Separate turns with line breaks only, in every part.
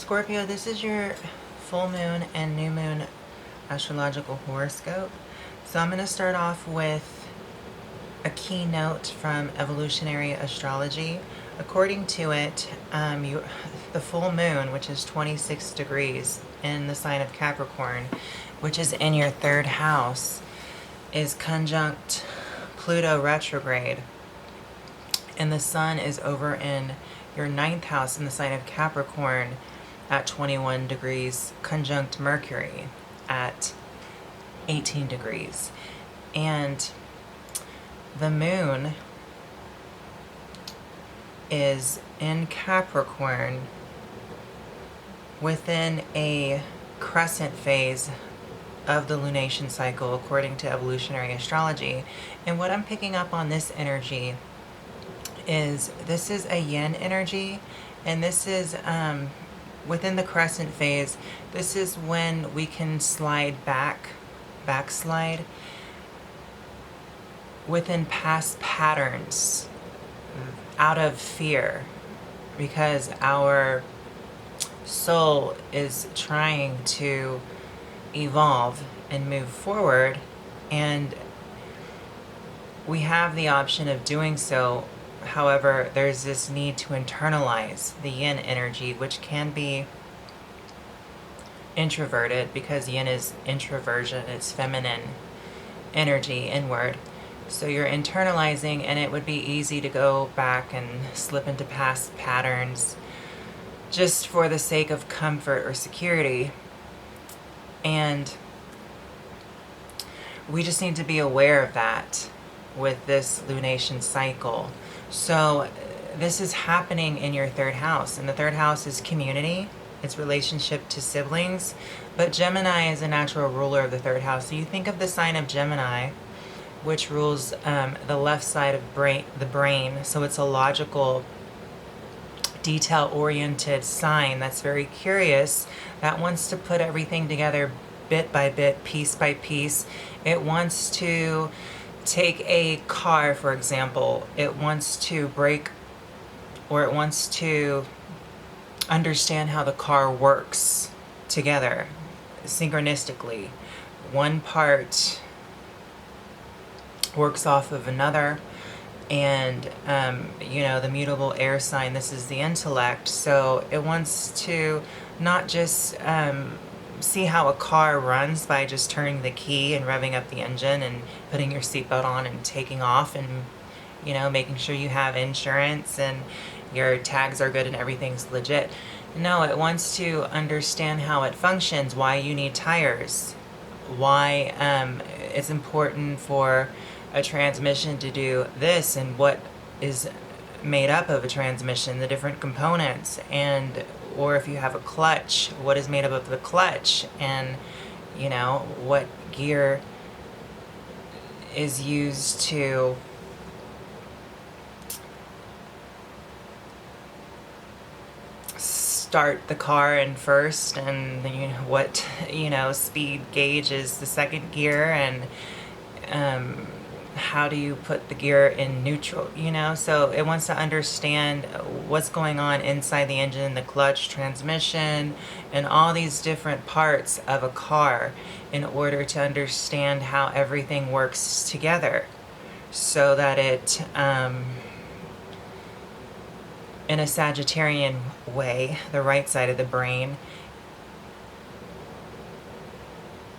Scorpio, this is your full moon and new moon astrological horoscope. So I'm going to start off with a keynote from evolutionary astrology. According to it, the full moon, which is 26 degrees in the sign of Capricorn, which is in your third house, is conjunct Pluto retrograde. And the sun is over in your ninth house in the sign of Capricorn at 21 degrees, conjunct Mercury at 18 degrees. And the moon is in Capricorn within a crescent phase of the lunation cycle according to evolutionary astrology. And what I'm picking up on this energy is this is a yin energy, and this is within the crescent phase. This is when we can backslide within past patterns out of fear, because our soul is trying to evolve and move forward, and we have the option of doing so. However, there's this need to internalize the yin energy, which can be introverted, because yin is introversion, it's feminine energy, inward. So you're internalizing, and it would be easy to go back and slip into past patterns just for the sake of comfort or security. And we just need to be aware of that with this lunation cycle. So this is happening in your third house, and the third house is community, it's relationship to siblings, but Gemini is a natural ruler of the third house. So you think of the sign of Gemini, which rules the left side of the brain. So it's a logical, detail-oriented sign that's very curious, that wants to put everything together bit by bit, piece by piece. It wants to take a car, for example. It wants to break, or it wants to understand how the car works together synchronistically. One part works off of another. And the mutable air sign, this is the intellect. So it wants to not just see how a car runs by just turning the key and revving up the engine and putting your seatbelt on and taking off, and making sure you have insurance and your tags are good and everything's legit. No, it wants to understand how it functions, why you need tires, why it's important for a transmission to do this, and what is made up of a transmission, the different components, and or if you have a clutch, what is made up of the clutch, and what gear is used to start the car in first, and what speed gauge is the second gear, and how do you put the gear in neutral, So it wants to understand what's going on inside the engine, the clutch, transmission, and all these different parts of a car, in order to understand how everything works together, so that it, in a Sagittarian way, the right side of the brain,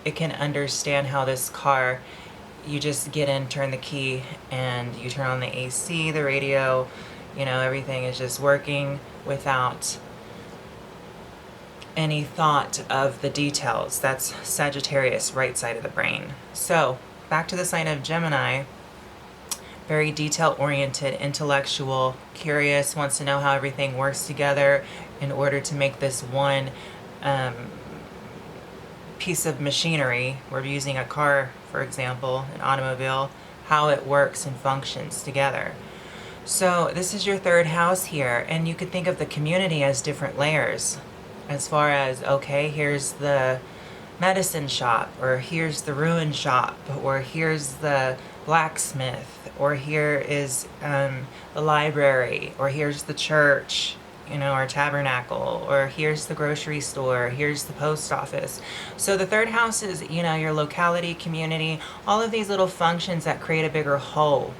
it can understand how this car, you just get in, turn the key, and you turn on the AC, the radio, everything is just working without any thought of the details. That's Sagittarius, right side of the brain. So back to the sign of Gemini, very detail-oriented, intellectual, curious, wants to know how everything works together in order to make this one piece of machinery. We're using a car, for example, an automobile, how it works and functions together. So this is your third house here, and you could think of the community as different layers, as far as, okay, here's the medicine shop, or here's the ruin shop, or here's the blacksmith, or here is the library, or here's the church, or tabernacle, or here's the grocery store, here's the post office. So the third house is, your locality, community, all of these little functions that create a bigger whole.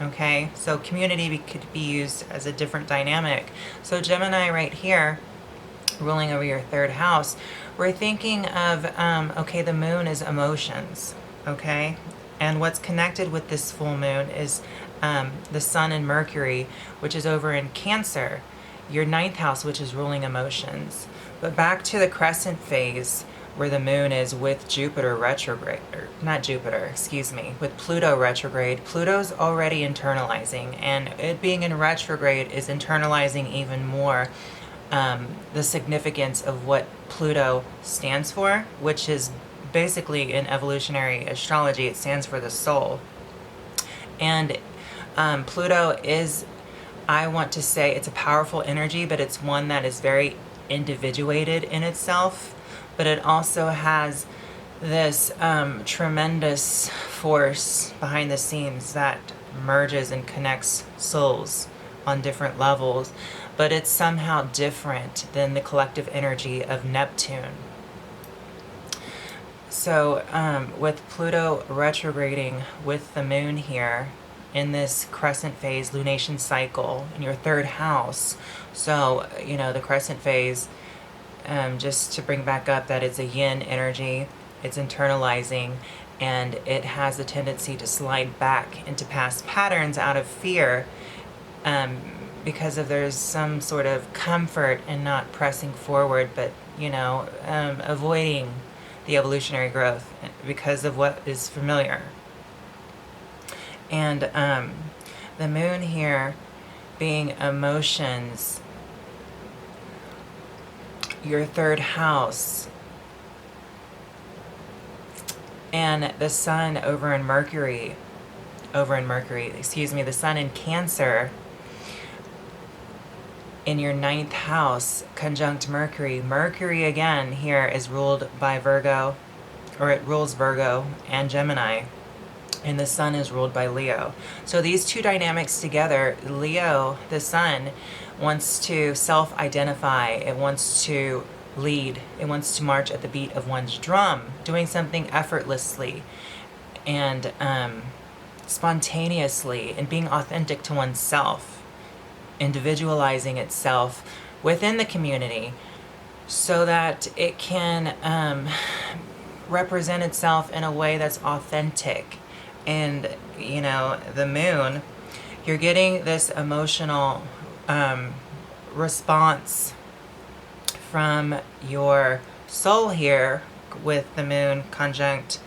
Okay, so community could be used as a different dynamic. So Gemini right here, ruling over your third house, we're thinking of, okay, the moon is emotions, okay? And what's connected with this full moon is the sun and Mercury, which is over in Cancer, your ninth house, which is ruling emotions. But back to the crescent phase, where the moon is with Jupiter retrograde, or not Jupiter, excuse me, with Pluto retrograde. Pluto's already internalizing, and it being in retrograde is internalizing even more the significance of what Pluto stands for, which is basically in evolutionary astrology, it stands for the soul. And Pluto is, I want to say, it's a powerful energy, but it's one that is very individuated in itself. But it also has this tremendous force behind the scenes that merges and connects souls on different levels. But it's somehow different than the collective energy of Neptune. So with Pluto retrograding with the moon here in this crescent phase lunation cycle in your third house, so the crescent phase, just to bring back up that it's a yin energy, it's internalizing, and it has a tendency to slide back into past patterns out of fear, because of there's some sort of comfort in not pressing forward, but avoiding the evolutionary growth because of what is familiar. And the moon here being emotions, your third house, and the sun over in Mercury, the sun in Cancer in your ninth house, conjunct Mercury. Mercury again here is ruled by Virgo, or it rules Virgo and Gemini, and the sun is ruled by Leo. So these two dynamics together, Leo, the sun, wants to self-identify, it wants to lead, it wants to march at the beat of one's drum, doing something effortlessly and spontaneously, and being authentic to oneself, individualizing itself within the community so that it can represent itself in a way that's authentic. And the moon, you're getting this emotional response from your soul here with the moon conjunct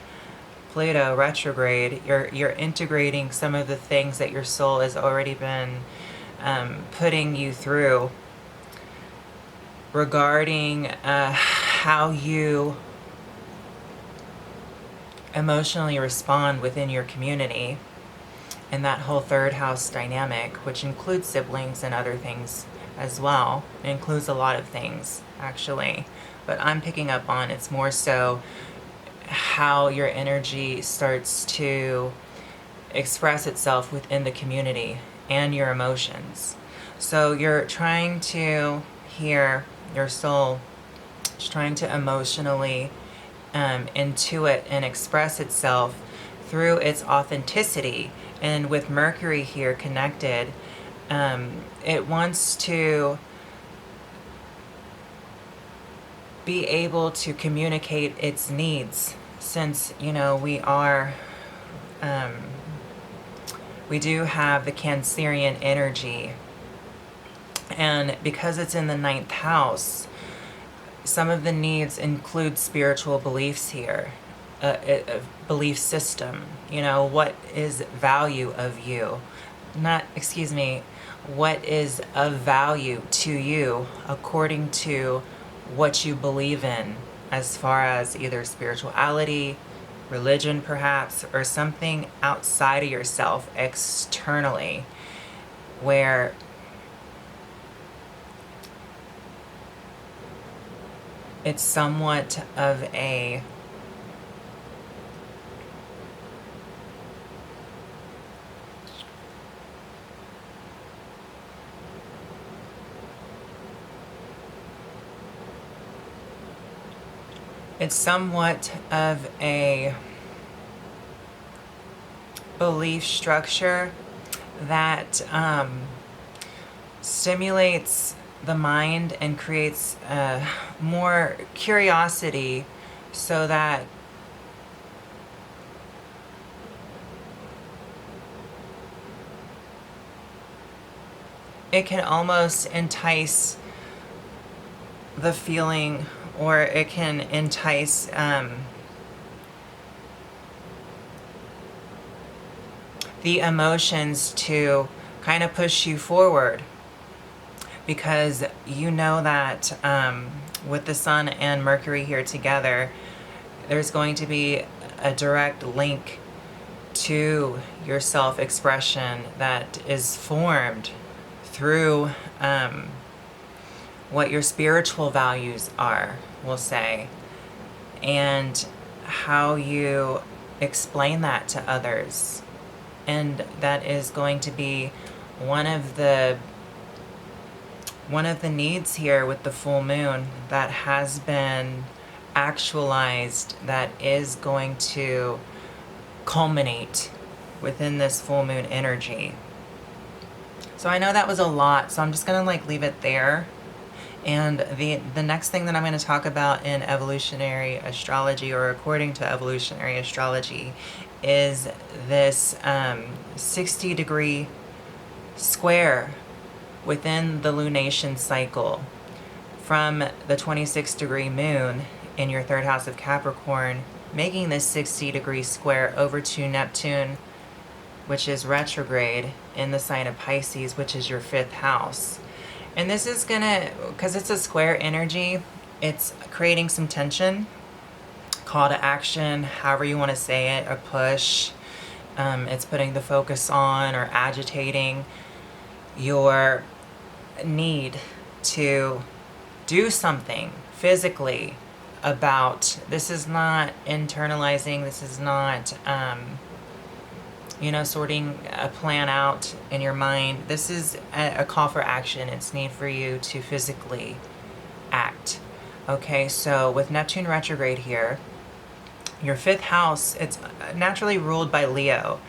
Pluto retrograde. You're integrating some of the things that your soul has already been putting you through regarding how you emotionally respond within your community, and that whole third house dynamic, which includes siblings and other things as well. It includes a lot of things, actually, but I'm picking up on it's more so how your energy starts to express itself within the community and your emotions. So you're trying to hear your soul is trying to emotionally intuit and express itself through its authenticity. And with Mercury here connected, it wants to be able to communicate its needs, since we do have the Cancerian energy, and because it's in the ninth house, some of the needs include spiritual beliefs here, a belief system. What is value of you? What is of value to you according to what you believe in, as far as either spirituality, religion perhaps, or something outside of yourself externally, where it's somewhat of a It's somewhat of a belief structure that stimulates the mind and creates more curiosity, so that it can almost entice the feeling, or it can entice the emotions to kind of push you forward, because you know that with the Sun and Mercury here together, there's going to be a direct link to your self-expression that is formed through what your spiritual values are, we'll say, and how you explain that to others. And that is going to be one of the needs here with the full moon that has been actualized, that is going to culminate within this full moon energy. So I know that was a lot, so I'm just gonna leave it there. And the next thing that I'm going to talk about in evolutionary astrology, or according to evolutionary astrology, is this 60-degree square within the lunation cycle from the 26-degree moon in your third house of Capricorn, making this 60-degree square over to Neptune, which is retrograde in the sign of Pisces, which is your fifth house. And this is gonna, because it's a square energy, it's creating some tension, call to action, however you want to say it, a push. It's putting the focus on, or agitating your need to do something physically about. This is not internalizing, this is not sorting a plan out in your mind. This is a call for action. It's need for you to physically act. Okay, so with Neptune retrograde here, your fifth house, it's naturally ruled by Leo.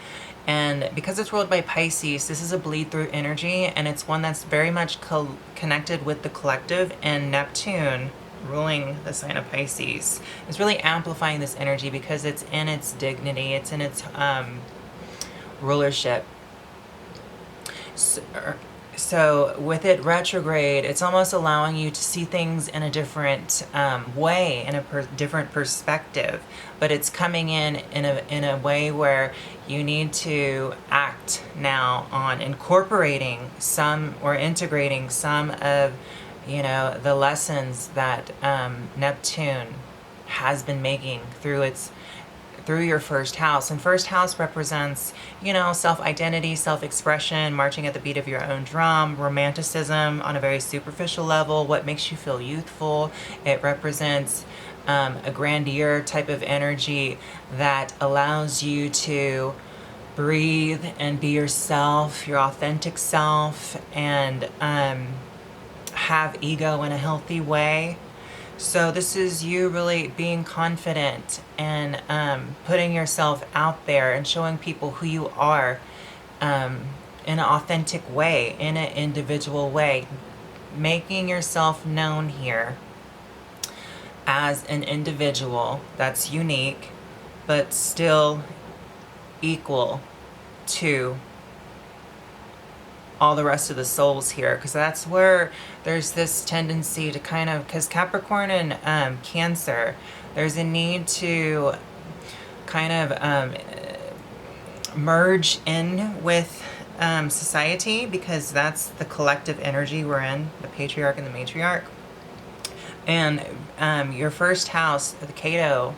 And because it's ruled by Pisces, this is a bleed-through energy, and it's one that's very much connected with the collective, and Neptune, ruling the sign of Pisces, is really amplifying this energy because it's in its dignity, it's in its rulership. So with it retrograde, it's almost allowing you to see things in a different way, in a different perspective. But it's coming in a way where you need to act now on incorporating some, or integrating some of, the lessons that Neptune has been making through your first house. And first house represents, self-identity, self-expression, marching at the beat of your own drum, romanticism on a very superficial level, what makes you feel youthful. It represents a grandeur type of energy that allows you to breathe and be yourself, your authentic self, and have ego in a healthy way. So this is you really being confident and putting yourself out there and showing people who you are in an authentic way, in an individual way, making yourself known here as an individual that's unique, but still equal to all the rest of the souls here, because that's where there's this tendency to kind of, because Capricorn and Cancer, there's a need to kind of merge in with society, because that's the collective energy we're in, the patriarch and the matriarch. And your first house, the Ketu,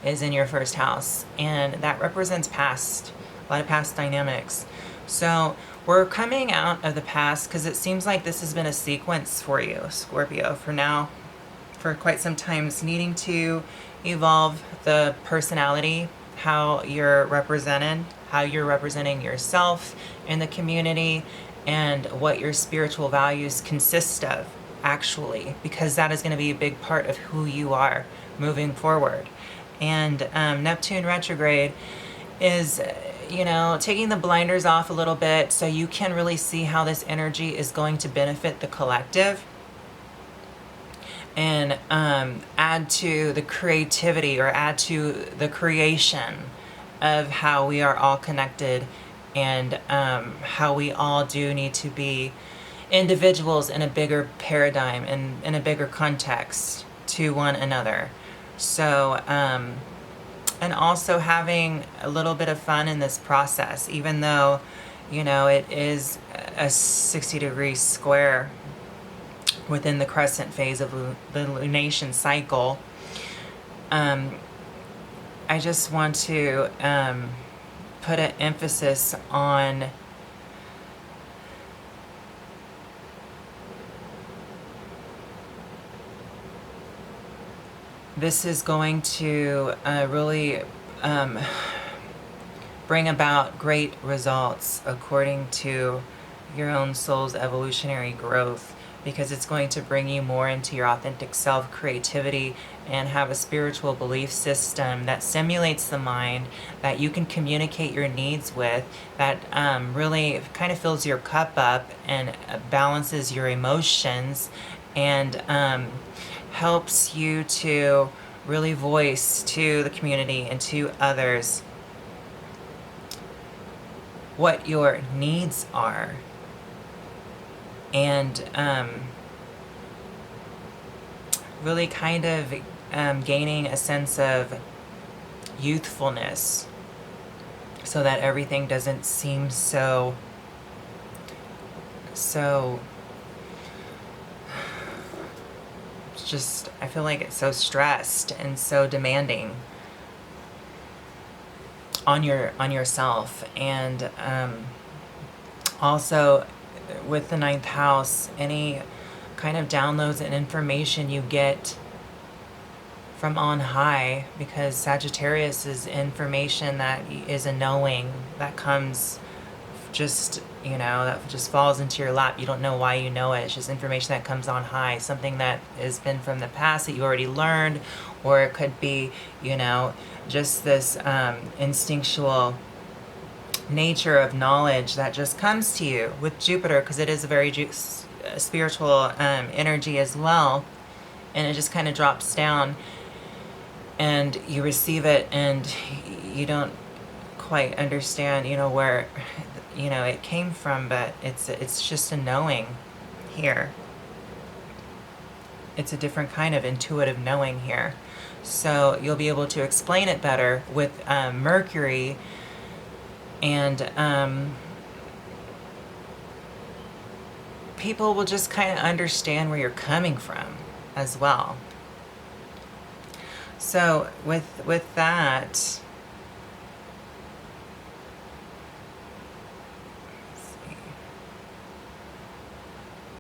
is in your first house, and that represents past, a lot of past dynamics. So we're coming out of the past, because it seems like this has been a sequence for you, Scorpio, for quite some time, needing to evolve the personality, how you're represented, how you're representing yourself in the community, and what your spiritual values consist of. actually, because that is going to be a big part of who you are moving forward. And Neptune retrograde is, taking the blinders off a little bit so you can really see how this energy is going to benefit the collective, and add to the creativity, or add to the creation of how we are all connected, and how we all do need to be individuals in a bigger paradigm and in a bigger context to one another. So, and also having a little bit of fun in this process, even though, it is a 60-degree square within the crescent phase of the lunation cycle. I just want to put an emphasis on this is going to really bring about great results according to your own soul's evolutionary growth, because it's going to bring you more into your authentic self, creativity, and have a spiritual belief system that simulates the mind, that you can communicate your needs with, that really kind of fills your cup up and balances your emotions, and helps you to really voice to the community and to others what your needs are. And really kind of gaining a sense of youthfulness, so that everything doesn't seem so just, I feel like it's so stressed and so demanding on yourself. And also with the 9th house, any kind of downloads and information you get from on high, because Sagittarius is information that is a knowing that comes just, that just falls into your lap. You don't know why you know it. It's just information that comes on high, something that has been from the past that you already learned, or it could be, just this instinctual nature of knowledge that just comes to you with Jupiter, because it is a very spiritual energy as well, and it just kind of drops down and you receive it, and you don't quite understand where it came from, but it's just a knowing here. It's a different kind of intuitive knowing here, so you'll be able to explain it better with Mercury. And people will just kind of understand where you're coming from as well. So with that,